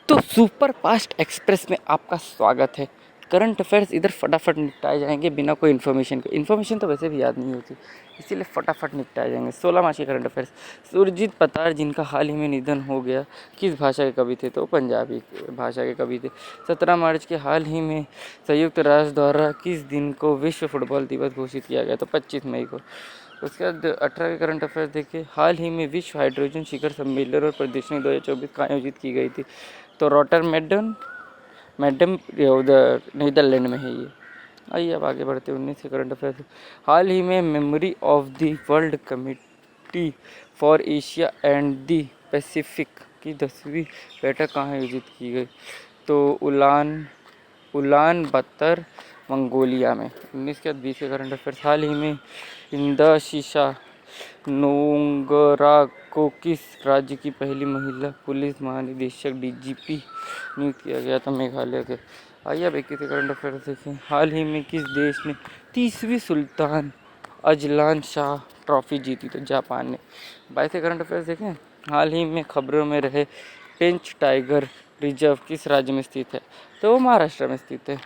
तो super fast express में आपका स्वागत है। करंट अफेयर्स इधर फटाफट निपटाए जाएंगे बिना कोई इन्फॉर्मेशन के। इन्फॉर्मेशन तो वैसे भी याद नहीं होती, इसीलिए फटाफट निपटाए जाएंगे। 16 मार्च के करंट अफेयर्स। सुरजीत पतार जिनका हाल ही में निधन हो गया, किस भाषा के कवि थे? तो पंजाबी भाषा के कवि थे। 17 मार्च के हाल ही में संयुक्त राष्ट्र द्वारा किस दिन को विश्व फुटबॉल दिवस घोषित किया गया? तो 25 मई को। उसके बाद 18 के करंट अफेयर देखिए। हाल ही में विश्व हाइड्रोजन शिखर सम्मेलन और प्रदर्शनी 2024 का आयोजित की गई थी? तो रॉटरमैडम उधर नीदरलैंड में है ये। आइए अब आगे बढ़ते हैं 19 के करंट अफेयर। हाल ही में memory of the world committee for Asia and the Pacific की 10वीं बैठक कहाँ आयोजित की गई? तो उलान बतर मंगोलिया में। 19 के 20 के करंट अफेयर। हाल ही में इंदाशिशा नोंगरा को किस राज्य की पहली महिला पुलिस महानिदेशक डीजीपी नियुक्त किया गया? था मेघालय के। आइए अब 21 के करंट अफेयर देखें। हाल ही में किस देश ने 30वीं सुल्तान अजलान शाह ट्रॉफी जीती? तो जापान ने। 22 के करंट अफेयर देखें। हाल ही में खबरों में रहे पेंच टाइगर रिजर्व किस राज्य में स्थित है? तो वो महाराष्ट्र में स्थित है।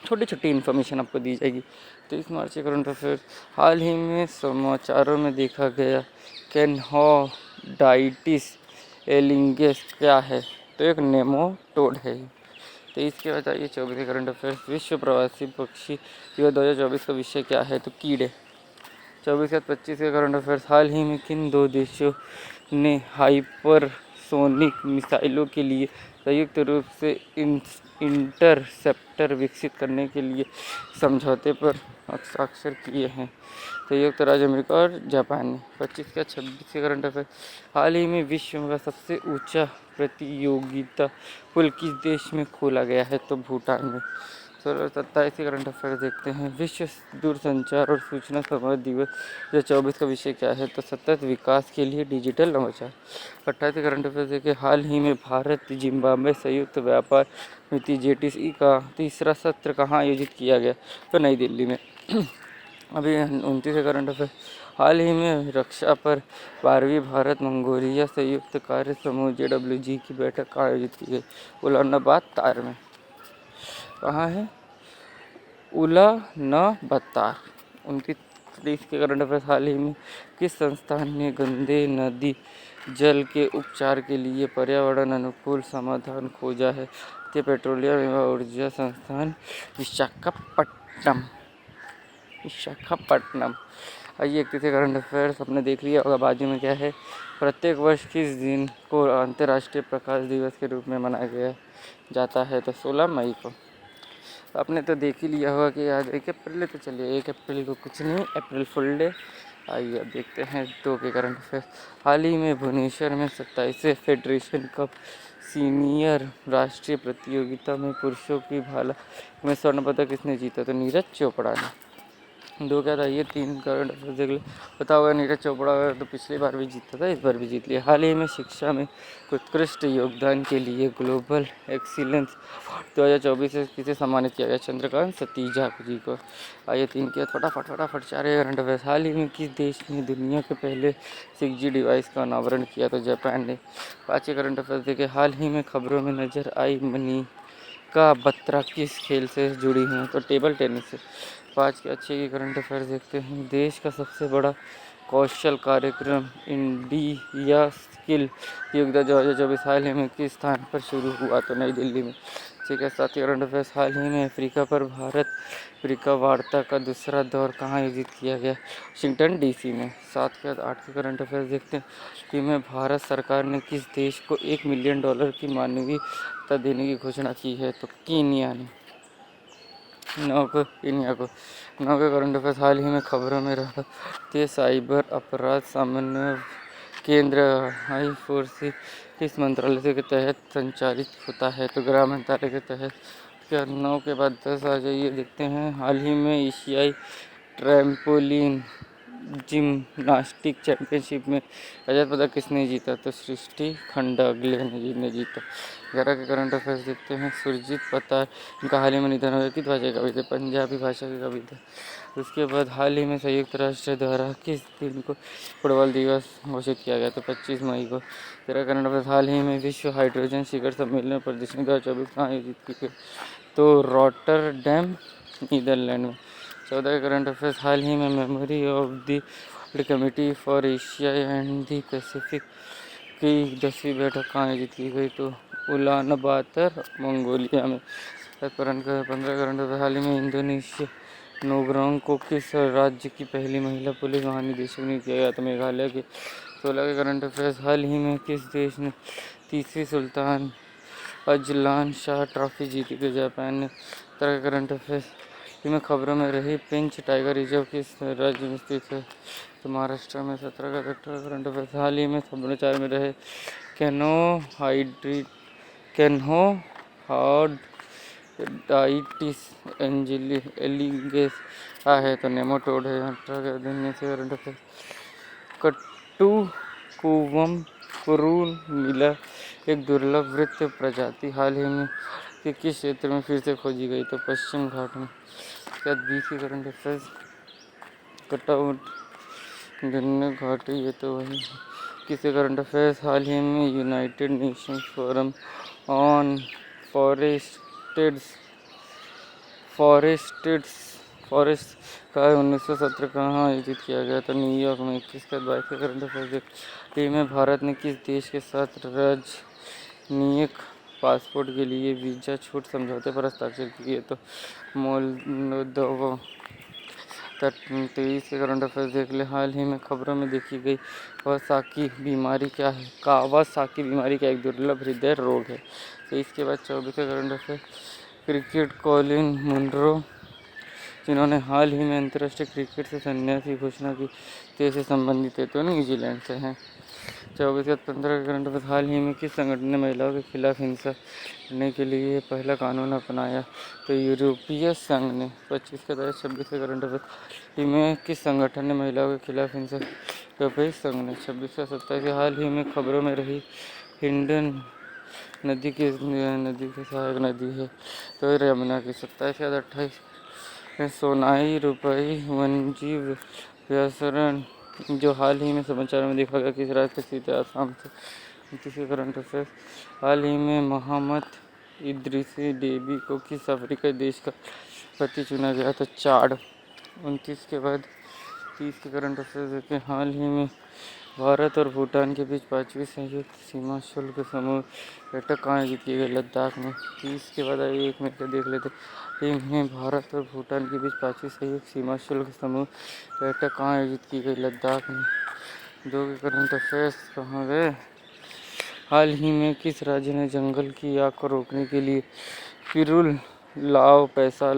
छोटी छोटी इन्फॉर्मेशन आपको दी जाएगी। 23 मार्च के करंट अफेयर। हाल ही में समाचारों में देखा गया कैनहॉडाइटिस एलिंगेस क्या है? तो एक नेमाटोड है। 23 के बताइए 24 के करंट अफेयर्स। विश्व प्रवासी पक्षी दिवस 2024 का विषय क्या है? तो कीड़े। 24 के 25 के करंट अफेयर्स। हाल ही में किन दो देशों ने हाइपरसोनिक मिसाइलों के लिए संयुक्त रूप से इंटरसेप्टर विकसित करने के लिए समझौते पर हस्ताक्षर किए हैं? संयुक्त राज्य अमेरिका और जापान ने। 25 का 26 के करंट अफेयर। हाल ही में विश्व का सबसे ऊंचा प्रतियोगिता पुल किस देश में खोला गया है? तो भूटान में। 27 के करंट अफेयर देखते हैं। विश्व दूरसंचार और सूचना संवाद दिवस 2024 का विषय क्या है? तो सतत विकास के लिए डिजिटल नवाचार। 28 के करंट अफेयर देखें। हाल ही में भारत जिम्बाब्वे संयुक्त व्यापार नीति जेटीसी का तीसरा सत्र कहाँ आयोजित किया गया? तो नई दिल्ली में। अभी 29 के करंट अफेयर। हाल ही में रक्षा पर 12वीं भारत मंगोलिया संयुक्त कार्य समूह JWG की बैठक कहाँ आयोजित की गई? उलानबातर में। कहाँ है? उलानबातर। 29 के करंट अफेयर। हाल ही में किस संस्थान ने गंदे नदी जल के उपचार के लिए पर्यावरण अनुकूल समाधान खोजा है? कि पेट्रोलियम एवं ऊर्जा संस्थान विशाखापट्टनम। आइए 31 करंट अफेयर्स अपने देख लिया होगा। बाजू में क्या है? प्रत्येक वर्ष किस दिन को अंतर्राष्ट्रीय प्रकाश दिवस के रूप में मनाया गया जाता है? तो 16 मई को। आपने तो देख ही लिया होगा कि आज 1 अप्रैल है, तो चलिए 1 अप्रैल को कुछ नहीं, अप्रैल फुल डे। आइए अब देखते हैं 2 के करंट अफेयर। हाल ही में भुवनेश्वर में 27वें फेडरेशन कप सीनियर राष्ट्रीय प्रतियोगिता में पुरुषों की भाला में स्वर्ण पदक किसने जीता? तो नीरज चोपड़ा ने। 2 क्या था? ये 3 करंट अफेयर देख लो। पता होगा नीरज चोपड़ा तो पिछली बार भी जीता था, इस बार भी जीत लिया। हाल ही में शिक्षा में उत्कृष्ट योगदान के लिए ग्लोबल एक्सीलेंस 2024 से किसे सम्मानित किया गया? चंद्रकांत सतीजा जी को। आइए 3 किया फटाफट 4 करंट अफेयर। हाल ही में किस देश ने दुनिया के पहले 6G डिवाइस का अनावरण किया? तो जापान ने। 5 करंट अफेयर देखे। हाल ही में खबरों में नजर आई मनिका बत्रा किस खेल से जुड़ी हैं? तो टेबल टेनिस से। 5 के अच्छे की करंट अफेयर देखते हैं। देश का सबसे बड़ा कौशल कार्यक्रम इंडिया स्किल युग 2024 हाल ही में किस स्थान पर शुरू हुआ? तो नई दिल्ली में। ठीक है। 7 करंट अफेयर्स। हाल ही में अफ्रीका पर भारत अफ्रीका वार्ता का दूसरा दौर कहाँ आयोजित किया गया? वाशिंगटन DC में। 7 के 8 के करंट अफेयर्स देखते हैं कि में भारत सरकार ने किस देश को $1 मिलियन की मानवीय सहायता देने की घोषणा की है? तो कीनिया ने। 9 के करंट अफेयर्स। हाल ही में खबरों में रहा कि साइबर अपराध समन्वय केंद्र I4C किस मंत्रालय के तहत संचालित होता है? तो गृह मंत्रालय के तहत। क्या 9 के बाद 10 आ जाइए देखते हैं। हाल ही में एशियाई ट्रैम्पोलिन जिम्नास्टिक चैंपियनशिप में रजत पदक किसने जीता? तो सृष्टि खंडागले ने जीता। 11 के करंट अफेयर्स देखते हैं। सुरजीत पतार इनका हाल ही में निधन हो गया। किस भाषा के कवि थे? पंजाबी भाषा के कवि थे। उसके बाद हाल ही में संयुक्त राष्ट्र द्वारा किस दिन को फुटबॉल दिवस घोषित किया गया? तो 25 मई को। तेरा करंट अफेयर्स, हाल ही में विश्व हाइड्रोजन शिखर सम्मेलन प्रदर्शनी 2024 कहाँ आयोजित की गई? तो रॉटरडैम, नीदरलैंड में। 14 के करंट अफेयर्स, हाल ही में memory of the world committee for Asia and the Pacific की 10वीं बैठक कहाँ आयोजित की गई? तो उलानबातर, मंगोलिया में। करंट 15 करंट अफेयर्स, हाल ही में इंडोनेशिया नोग्रोंग को किस राज्य की पहली महिला पुलिस महानिदेशक नियुक्त किया गया? तो मेघालय के। 16 के करंट अफेयर्स, हाल ही में किस देश ने तीसरी सुल्तान अजलान शाह ट्रॉफी जीती? तो जापान ने। 17 के करंट अफेयर्स, में खबरों में रही पेंच टाइगर रिजर्व किस राज्य में स्थित है? तो महाराष्ट्र में। 17 का करंट अफेयर्स, हाल ही में समाचार में रहे कैनोहाइड्राइटिस एलिगेस है तो नेमाटोड है। 18 के अध्ययन से करंट अफेयर्स, कट्टुकुवम कुरुनिला एक दुर्लभ वृत्त प्रजाति हाल ही में किस क्षेत्र में फिर से खोजी गई? तो पश्चिम घाट में। क्या 20 के करंट अफेयर्स, कटआउट गन्ने घाटी, ये तो वही। किसी करंट अफेयर्स, हाल ही में United Nations forum on forest का 1917 कहाँ आयोजित किया गया? तो न्यूयॉर्क में। 21 का 22 का करंट अफेयर्स, टीम में भारत ने किस देश के साथ राजनयिक पासपोर्ट के लिए वीजा छूट समझौते पर हस्ताक्षर किए? तो मोल्दोवा। 23 के करंट अफेयर्स देख ले, हाल ही में खबरों में देखी गई कावासाकी बीमारी क्या है? कावासाकी बीमारी का एक दुर्लभ हृदय रोग है। 23 के बाद 24 के current affairs, cricket Colin Munro जिन्होंने हाल ही में अंतर्राष्ट्रीय क्रिकेट से संन्यास की घोषणा की, देश से संबंधित है तो न्यूजीलैंड से हैं। 24 के 15 के करंट अफेयर्स, हाल ही में किस संगठन ने महिलाओं के खिलाफ हिंसा करने के लिए पहला कानून अपनाया? तो यूरोपीय संघ ने। 25 के 26 के करंट अफेयर्स, में किस संगठन ने महिलाओं के खिलाफ हिंसा? यूरोपीय संघ ने। 26 का 27, हाल ही में खबरों में रही हिंडन नदी की सहायक नदी है तो यमुना की। 27 के 28, सोनाई रुपई वन्यजीव व्यासरण जो हाल ही में समाचार में देखा गया किस राज्य से स्थित है? आसाम से। 29 करंट अफेयर्स, हाल ही में मोहम्मद इद्रिसी डेबी को किस अफ्रीकी देश का राष्ट्रपति चुना गया? तो चाड। 29 के बाद 30 के करंट अफेयर्स देखें, हाल ही में भारत और भूटान के बीच 5वीं संयुक्त सीमा शुल्क समूह बैठक कहाँ आयोजित की गई? लद्दाख में। 30 के बाद आइए 1 मिनट देख लेते हैं, भारत और भूटान के बीच 5वीं संयुक्त सीमा शुल्क समूह बैठक कहाँ आयोजित की गई? लद्दाख में। 2 के करंट अफेयर्स कहाँ गए? हाल ही में किस राज्य ने जंगल की आग को रोकने के लिए पिरुल लाओ पैसा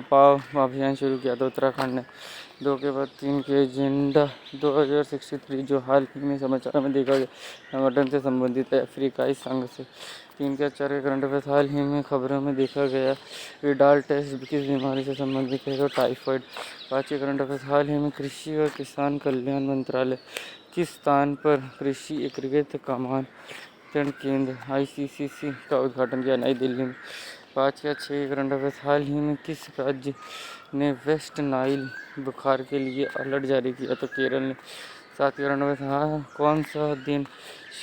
पाओ अभियान शुरू किया? तो उत्तराखंड ने। 2 के बाद 3 के एजेंडा 2063 जो हाल ही में समाचार में देखा गया संगठन से संबंधित है, अफ्रीकाई संघ से। 3 के 4 के करंट अफेयर्स, हाल ही में खबरों में देखा गया विडाल टेस्ट किस बीमारी से संबंधित है? तो टाइफाइड। 5 के करंट अफेयर्स, हाल ही में कृषि और किसान कल्याण मंत्रालय किस स्थान पर कृषि एकीकृत कमांड केंद्र ICCC का उद्घाटन किया? नई दिल्ली में। 5 या 6 करंट अफेयर्स, हाल ही में किस राज्य ने वेस्ट नाइल बुखार के लिए अलर्ट जारी किया? तो केरल ने। 7 करंट अफेयर्स, हाँ कौन सा दिन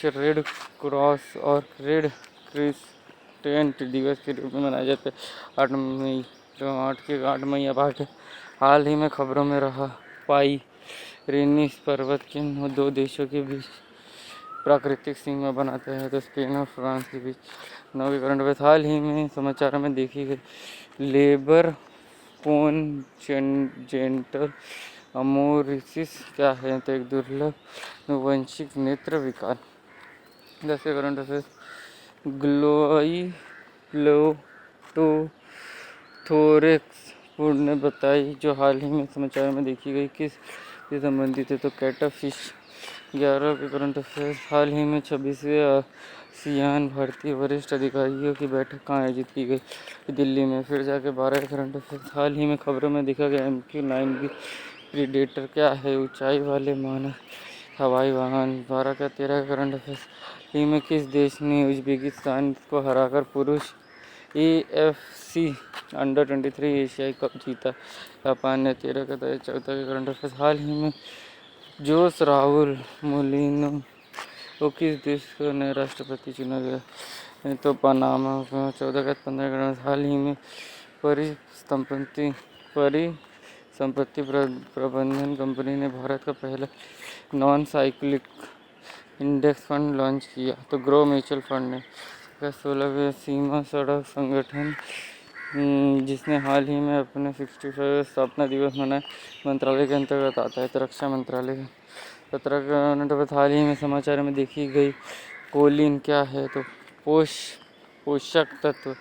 रेड क्रॉस और रेड क्रिसेंट दिवस के रूप में मनाया जाता है? 8 मई। तो 8 मई अब 8 हाल ही में खबरों में रहा पाइरेनीस पर्वत किन 2 देशों के बीच प्राकृतिक सीमा बनाते हैं? तो स्पेन और फ्रांस के बीच। 9 के करंट अफेयर्स, हाल ही में समाचार में देखी गई लेबर कोनजेंटल अमोरिसिस क्या है? तो एक दुर्लभ अनुवंशिक नेत्र विकार। 10 के करंट अफेयर्स, ग्लोइलोटोथोरेक्स फूड ने बताई जो हाल ही में समाचार में देखी गई किस से संबंधित है? तो कैटफिश। 11 के करंट अफेयर्स, हाल ही में 26वें आसियान भारतीय वरिष्ठ अधिकारियों की बैठक कहाँ आयोजित की गई? दिल्ली में। फिर जाके 12 के करंट अफेयर्स, हाल ही में खबरों में देखा गया MQ-9B प्रीडेटर क्या है? ऊंचाई वाले मानव हवाई वाहन। 12 का 13 का करंट अफेयर्स, ही में किस देश ने उज्बेकिस्तान को हराकर पुरुष AFC अंडर-23 एशियाई कप जीता। जापान ने 13 के 14 के करंट अफेयर्स। हाल ही में जोस राउल मोलिनो को किस देश का नया राष्ट्रपति चुना गया? तो पनामा। 14 के 15 करंट। हाल ही में परिसंपत्ति प्रबंधन कंपनी ने भारत का पहला non cyclic index fund launch किया। तो ग्रो म्यूचुअल फंड ने। 16वें सीमा सड़क संगठन जिसने हाल ही में अपने 65वें स्थापना दिवस मनाया, मंत्रालय के अंतर्गत आता है। तो रक्षा मंत्रालय। 17 करंट हाल ही में समाचार में देखी गई कोलिन क्या है? तो पोषक तत्व।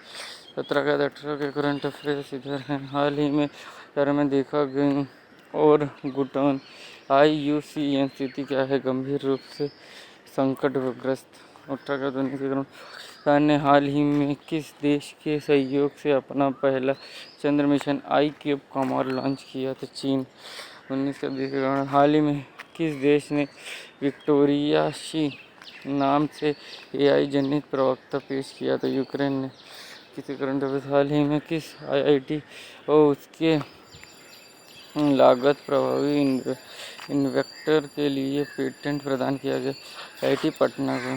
17 के 18 के करंट अफेयर्स इधर हैं। हाल ही में में देखा गई और घुटन IUCN स्थिति क्या है? गंभीर रूप से संकटग्रस्त। 18 का 19 के करंट ने हाल ही में किस देश के सहयोग से अपना पहला चंद्र मिशन iCube कॉमर लॉन्च किया? तो चीन। 19 का 20 के करंट हाल ही में किस देश ने विक्टोरिया शी नाम से AI जनित प्रवक्ता पेश किया? तो यूक्रेन ने। किसी करंट अफेयर्स हाल ही में किस IIT और उसके लागत प्रभावी इन्वेक्टर के लिए पेटेंट प्रदान किया गया? IIT पटना को।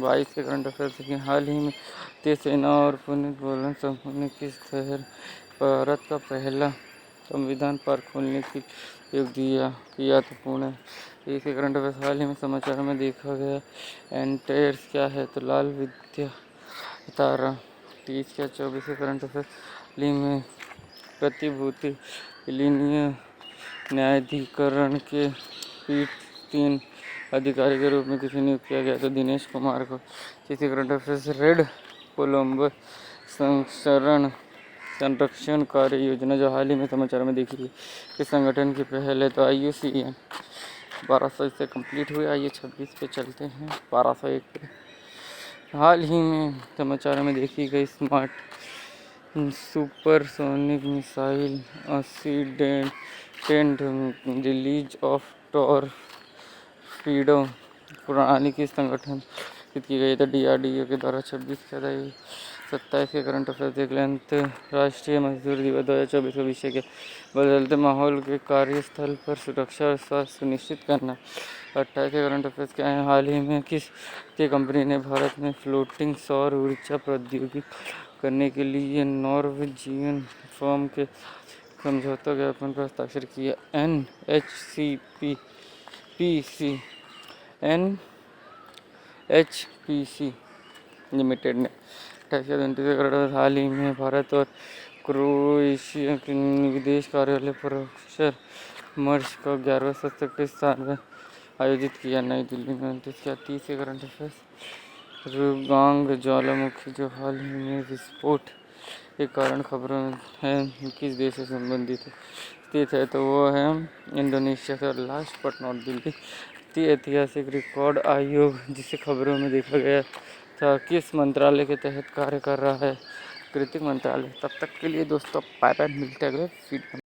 22 के करंट अफेयर्स देखिए। हाल ही में भारतीय सेना और पुलिस बोलन समूह ने किस शहर भारत का पहला संविधान पार्क खोलने की योग किया? तो पुणे। 23 के करंट अफेयर्स हाल ही में समाचार में देखा गया एंटेयर्स क्या है? तो लाल विद्या तारा। 30 के 24 के करंट अफेयर्स हाल ही में प्रतिभूति विलीनीय न्यायाधिकरण के पीठ 3 अधिकारी के रूप में किसे नियुक्त किया गया? तो दिनेश कुमार को। किसी करंट अफेयर्स रेड कोलंबस संरक्षण कार्य योजना जो हाल ही में समाचार में देखी गई किस संगठन की पहल है? तो IUCN। 1200 इससे कंप्लीट हुए। आइए 26 पे चलते हैं। 1201 पे हाल ही में समाचार में देखी गई smart supersonic missile assisted release of torpedo प्रणाली किस संगठन की गई? तो DRDO के द्वारा। 26 का 27 के करंट अफेयर्स देख लें। अंतर्राष्ट्रीय मजदूर दिवस 2024 का विषय क्या? बदलते माहौल के कार्यस्थल पर सुरक्षा और स्वास्थ्य सुनिश्चित करना। 28 के करंट अफेयर्स क्या है? हाल ही में किस कंपनी ने भारत में फ्लोटिंग सौर ऊर्जा प्रौद्योगिकी करने के लिए नॉर्वेजियन फर्म के समझौता ज्ञापन पर हस्ताक्षर किया? NHPC लिमिटेड ने। 28 हाल ही में भारत और क्रोएशिया के विदेश कार्यालय प्रोफेसर मर्श का 11वां सत्र के स्थान में आयोजित किया नई दिल्ली में। 30 के करंट अफेयर्स रुगांग ज्वालामुखी जो हाल ही में विस्फोट के कारण खबरों में है किस देश से संबंधित स्थित है? तो वो है इंडोनेशिया से। लास्ट बट नॉट दी ऐतिहासिक रिकॉर्ड आयोग जिसे खबरों में देखा गया था किस मंत्रालय के तहत कार्य कर रहा है? कृषि मंत्रालय। तब तक के लिए दोस्तों बाय बाय, मिलते हैं अगले वीडियो।